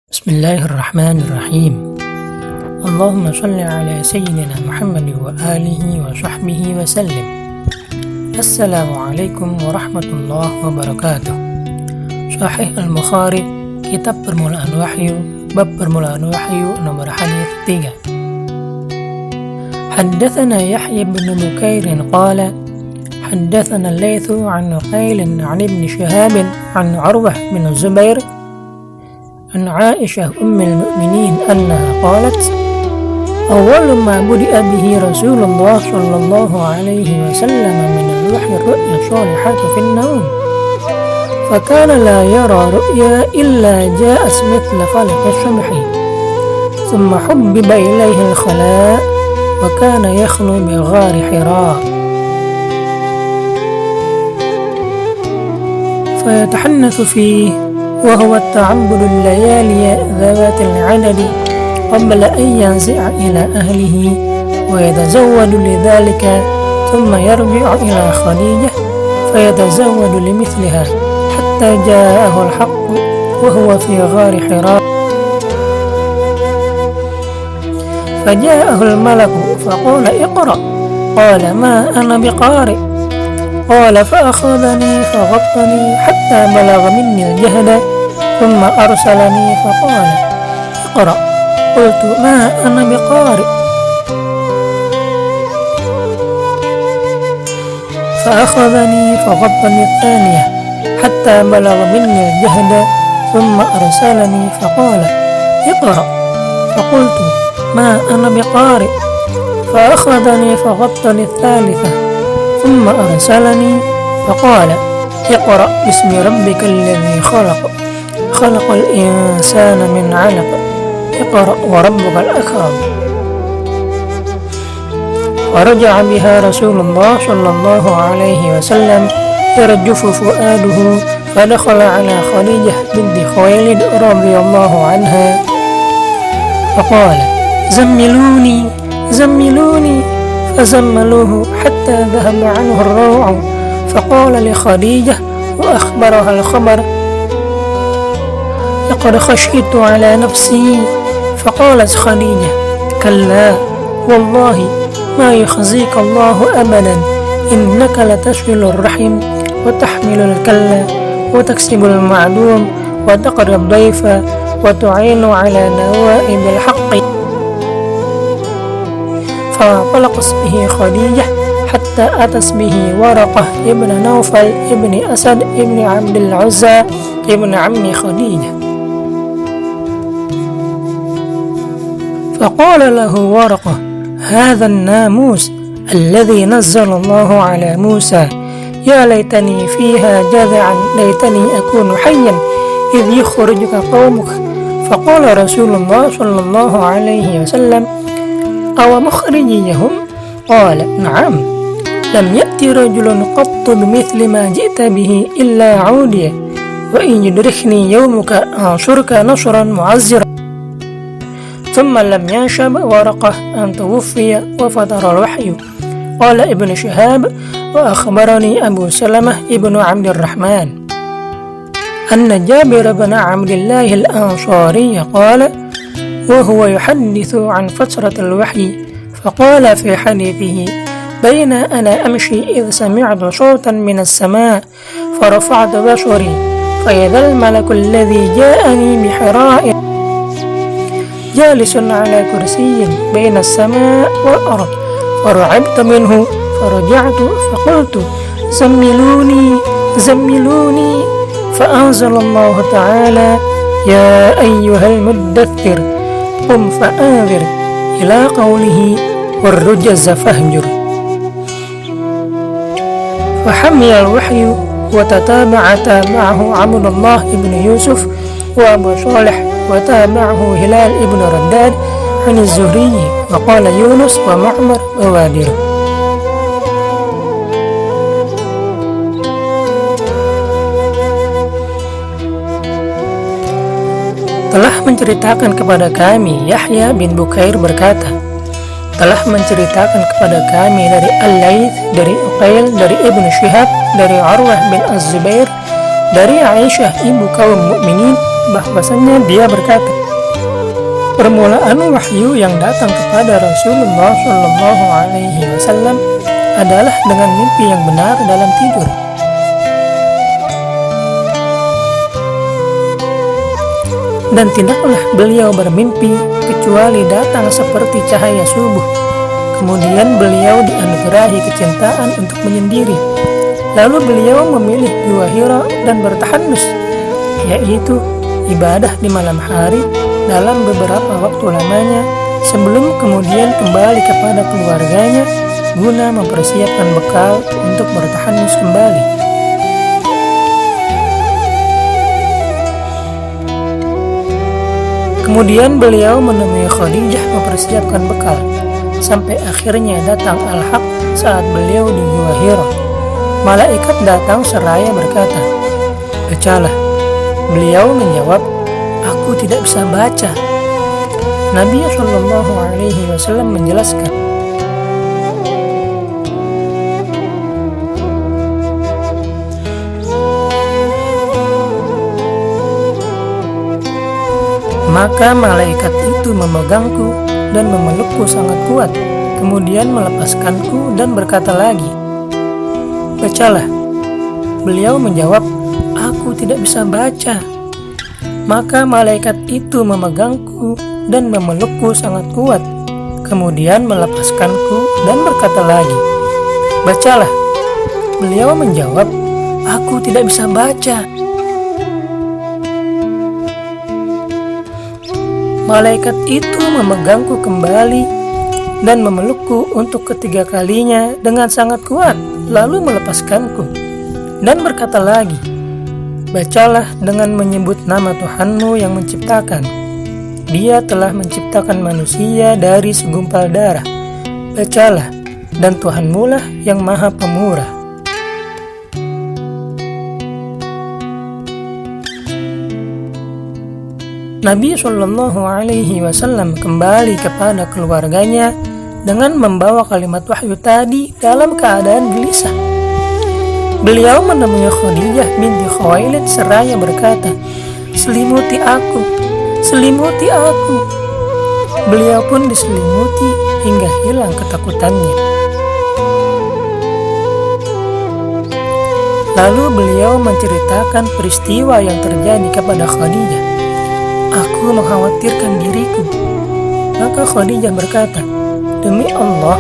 Bismillahirrahmanirrahim. Allahumma salli ala sayyidina Muhammad wa alihi wa sahbihi wa sallim. Assalamualaikum warahmatullahi wabarakatuh. Sahih Al-Bukhari, Kitab Permulaan Wahyu, Bab Permulaan Wahyu, nomor hadits 3. Haddatsana Yahya bin Bukair qala haddatsana Al-Laits an Uqail an Ibn Shihab an Urwah bin Zubair عن عائشة أم المؤمنين أنها قالت: أول ما بدأ به رسول الله صلى الله عليه وسلم من الوحي الرؤيا الصالحة في النوم، فكان لا يرى رؤيا إلا جاءت مثل فلق الصبح، ثم حبب إليه الخلاء وكان يخلو بغار حراء فيتحنث فيه، وهو التعبد الليالي ذوات العدد قبل أن ينزع إلى أهله ويتزود لذلك، ثم يرجع إلى خديجة فيتزود لمثلها حتى جاءه الحق وهو في غار حراء، فجاءه الملك فقال: اقرأ. قال: ما أنا بقارئ. قال: فأخذني فغطني حتى بلغ مني الجهد، ثم أرسلني فقال: اقرأ. قلت: ما أنا بقارئ. فأخذني فغطني الثانية حتى بلغ مني الجهد، ثم أرسلني فقال: اقرأ. فقلت: ما أنا بقارئ. فأخذني فغطني الثالثة ثم أرسلني فقال: اقرأ باسم ربك الذي خلق، خلق الإنسان من علق، اقرأ وربك الأكرم. ورجع بها رسول الله صلى الله عليه وسلم يرجف فؤاده، فدخل على خديجة بنت خويلد رضي الله عنها فقال: زملوني زملوني، فزملوه حتى ذهب عنه الروع، فقال لخديجة وأخبرها الخبر: لقد خشيت على نفسي. فقالت خديجة: كلا والله ما يخزيك الله أبدا، إنك لتصل الرحم وتحمل الكلا وتكسب المعدوم وتقري الضيف وتعين على نوائب الحق. فانطلقت به خديجة حتى أتت به ورقة ابن نوفل ابن أسد ابن عبد العزى ابن عم خديجة، فقال له ورقة: هذا الناموس الذي نزل الله على موسى، يا ليتني فيها جذعا، ليتني أكون حيا إذ يخرجك قومك. فقال رسول الله صلى الله عليه وسلم: أو مخرجيهم؟ قال: نعم، لم يأتي رجل قط بمثل ما جئت به إلا عودي، وإن يدركني يومك أنصرك نصرا معزرا. ثم لم ينشب ورقة أن توفي وفتر الوحي. قال ابن شهاب: وأخبرني أبو سلمة ابن عبد الرحمن أن جابر بن عبد الله الأنصاري قال وهو يحدث عن فترة الوحي، فقال في حديثه: بين أنا أمشي إذ سمعت صوتا من السماء، فرفعت بصري فإذا الملك الذي جاءني بحراء جالس على كرسي بين السماء والأرض، فرعبت منه فرجعت فقلت: زملوني زملوني. فأنزل الله تعالى: يا أيها المدثر قم فأنذر، إلى قوله: والرجز فاهجر. فحمل الوحي تابعه عبد الله بن يوسف وأبو صالح، وتابعه هلال بن رداد عن الزهري، وقال يونس ومعمر ووادر. Telah menceritakan kepada kami, Yahya bin Bukair berkata, telah menceritakan kepada kami dari Al-Laits, dari Uqail, dari Ibn Shihab, dari Urwah bin Az-Zubair, dari Aisyah ibu kaum mukminin bahwasanya dia berkata, Permulaan wahyu yang datang kepada Rasulullah Shallallahu Alaihi Wasallam adalah dengan mimpi yang benar dalam tidur. Dan tidaklah beliau bermimpi kecuali datang seperti cahaya subuh. Kemudian beliau dianugerahi kecintaan untuk menyendiri. Lalu beliau memilih Gua Hira dan bertahanus, yaitu ibadah di malam hari dalam beberapa waktu lamanya, sebelum kemudian kembali kepada keluarganya guna mempersiapkan bekal untuk bertahanus kembali. Kemudian beliau menemui Khadijah mempersiapkan bekal, sampai akhirnya datang Al-Haq saat beliau di Gua Hira. Malaikat datang seraya berkata, "Bacalah." Beliau menjawab, "Aku tidak bisa baca." Nabi Shallallahu Alaihi Wasallam menjelaskan, maka malaikat itu memegangku dan memelukku sangat kuat, kemudian melepaskanku dan berkata lagi, "Bacalah." Beliau menjawab, "Aku tidak bisa baca." Maka malaikat itu memegangku dan memelukku sangat kuat, kemudian melepaskanku dan berkata lagi, "Bacalah." Beliau menjawab, "Aku tidak bisa baca." Malaikat itu memegangku kembali dan memelukku untuk ketiga kalinya dengan sangat kuat, lalu melepaskanku dan berkata lagi, "Bacalah dengan menyebut nama Tuhanmu yang menciptakan. Dia telah menciptakan manusia dari segumpal darah. Bacalah, dan Tuhanmu lah yang maha pemurah." Nabi Shallallahu Alaihi Wasallam kembali kepada keluarganya dengan membawa kalimat wahyu tadi dalam keadaan gelisah. Beliau menemui Khadijah binti Khuwailid seraya berkata, "Selimuti aku, selimuti aku." Beliau pun diselimuti hingga hilang ketakutannya. Lalu beliau menceritakan peristiwa yang terjadi kepada Khadijah. "Aku mengkhawatirkan diriku." Maka Khadijah berkata, "Demi Allah,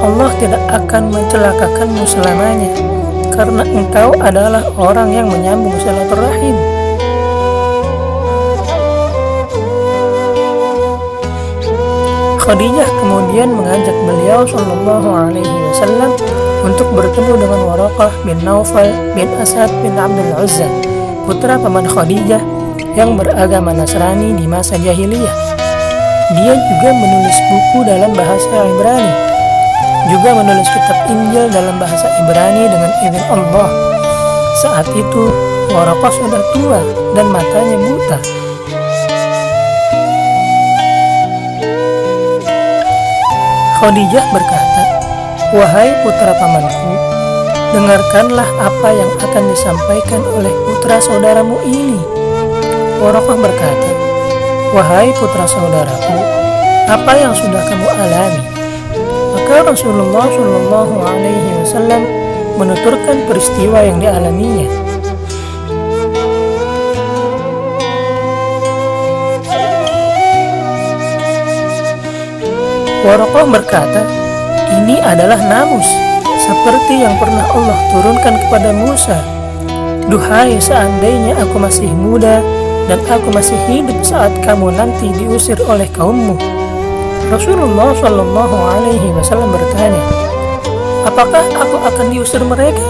Allah tidak akan mencelakakanmu selamanya, karena engkau adalah orang yang menyambung silaturahim." Khadijah kemudian mengajak beliau Shallallahu Alaihi Wasallam untuk bertemu dengan Waraqah bin Naufal bin Asad bin Abdul Uzza, putra paman Khadijah yang beragama Nasrani di masa jahiliyah. Dia juga menulis buku dalam bahasa Ibrani, juga menulis kitab Injil dalam bahasa Ibrani dengan izin Allah. Saat itu Waraqah sudah tua dan matanya buta. Khadijah berkata, "Wahai putra pamanku, dengarkanlah apa yang akan disampaikan oleh putra saudaramu ini." Waraqah berkata, "Wahai putra saudaraku, apa yang sudah kamu alami?" Maka Rasulullah Shallallahu Alaihi Wasallam menuturkan peristiwa yang dialaminya. Waraqah berkata, "Ini adalah namus, seperti yang pernah Allah turunkan kepada Musa. Duhai, seandainya aku masih muda dan aku masih hidup saat kamu nanti diusir oleh kaummu." Rasulullah Shallallahu Alaihi Wasallam bertanya, "Apakah aku akan diusir mereka?"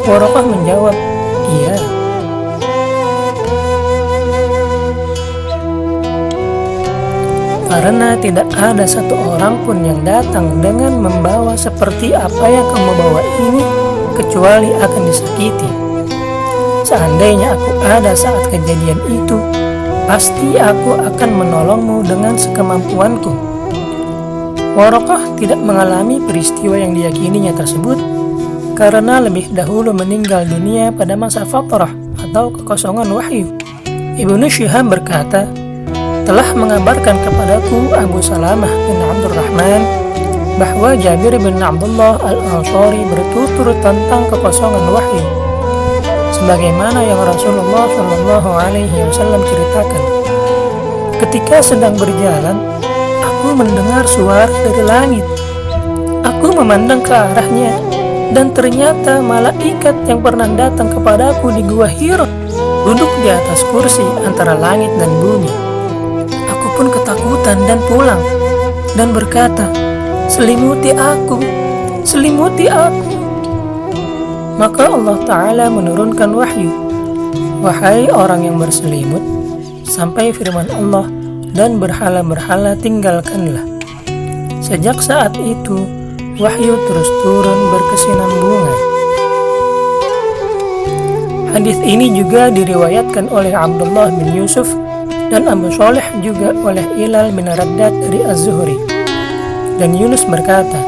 Waraqah menjawab, "Iya." Karena tidak ada satu orang pun yang datang dengan membawa seperti apa yang kamu bawa ini, kecuali akan disakiti. Seandainya aku ada saat kejadian itu, pasti aku akan menolongmu dengan sekemampuanku. Waraqah tidak mengalami peristiwa yang diyakininya tersebut karena lebih dahulu meninggal dunia pada masa fatrah atau kekosongan wahyu. Ibnu Syihab berkata, telah mengabarkan kepadaku Abu Salamah bin Abdurrahman bahwa Jabir bin Abdullah al-Ansari bertutur tentang kekosongan wahyu, sebagaimana yang Rasulullah Shallallahu Alaihi Wasallam ceritakan. Ketika sedang berjalan, aku mendengar suara dari langit. Aku memandang ke arahnya, dan ternyata malaikat yang pernah datang kepadaku di Gua Hira duduk di atas kursi antara langit dan bumi. Aku pun ketakutan dan pulang dan berkata, "Selimuti aku, selimuti aku." Maka Allah Ta'ala menurunkan wahyu, "Wahai orang yang berselimut," sampai firman Allah, "dan berhala-berhala tinggalkanlah." Sejak saat itu, wahyu terus turun berkesinambungan. Hadis ini juga diriwayatkan oleh Abdullah bin Yusuf dan Abu Shalih juga oleh Ilal bin Raddad dari Az-Zuhri. Dan Yunus berkata,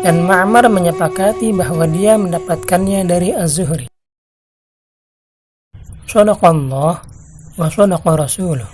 dan Ma'mar menyepakati bahwa dia mendapatkannya dari Az-Zuhri. Shadaqallah wa shadaqa rasuluh.